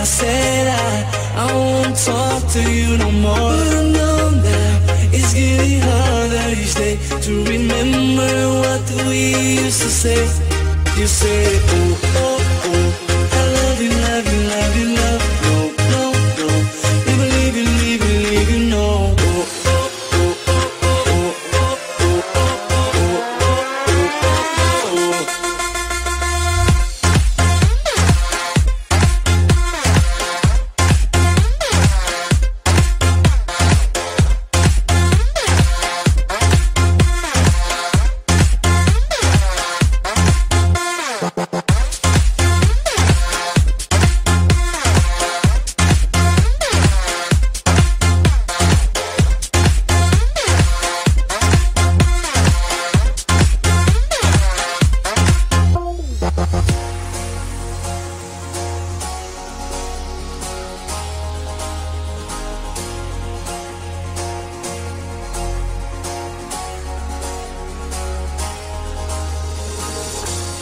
I said I won't talk to you no more. But I know now it's getting harder each day to remember what we used to say. You said, oh, oh, oh, I love you, love you, love you, love. No, no, no, leave you, leave you, leave you, no. Oh, oh, oh, oh, oh, oh, oh, oh, oh, oh.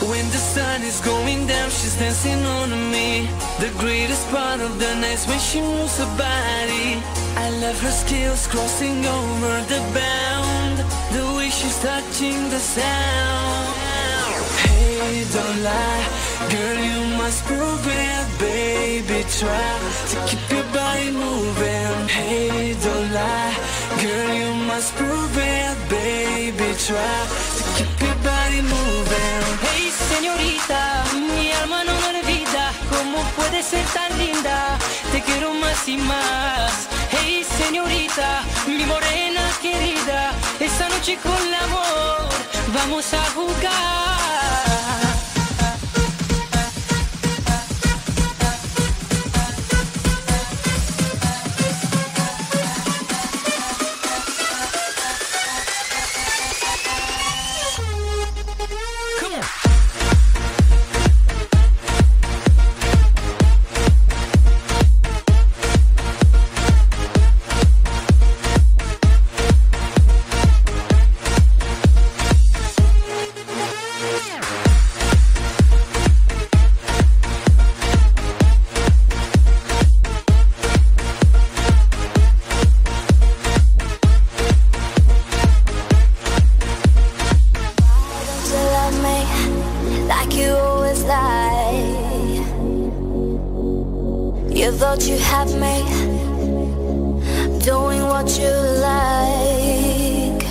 When the sun is going down, she's dancing on me. The greatest part of the night is when she moves her body. I love her skills crossing over the bound, the way she's touching the sound. Hey, don't lie, girl, you must prove it, baby, try to keep your body moving. Hey, don't lie, girl, you must prove it, baby, try to keep your body moving. Hey, señorita, mi alma no me olvida. ¿Cómo puede ser tan linda? Te quiero más y más. Hey, señorita, mi morena querida, esta noche con el amor vamos a jugar. You thought you had me doing what you like.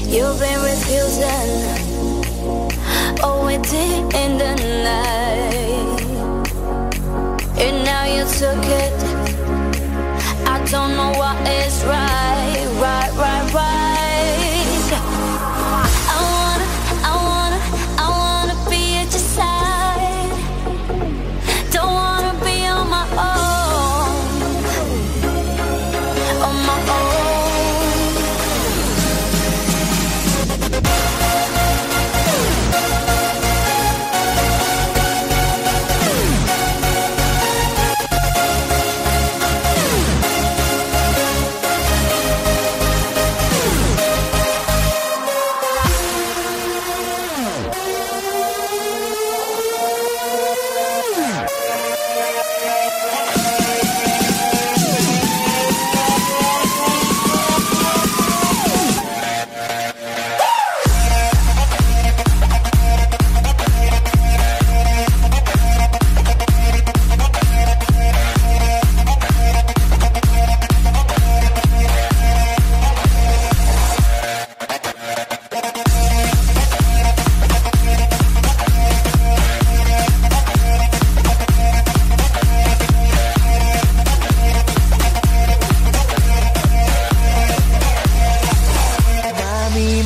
You've been refusing all we did in the night, and now you took it. I don't know what is right, right, right, right. I wanna be at your side. Don't wanna be on my own, on my own.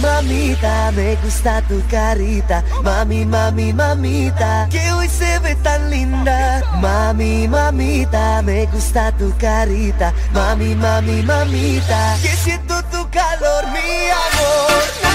Mamita, me gusta tu carita. Mami, mami, mamita, que hoy se ve tan linda. Mami, mamita, me gusta tu carita. Mami, mami, mamita, que siento tu calor, mi amor.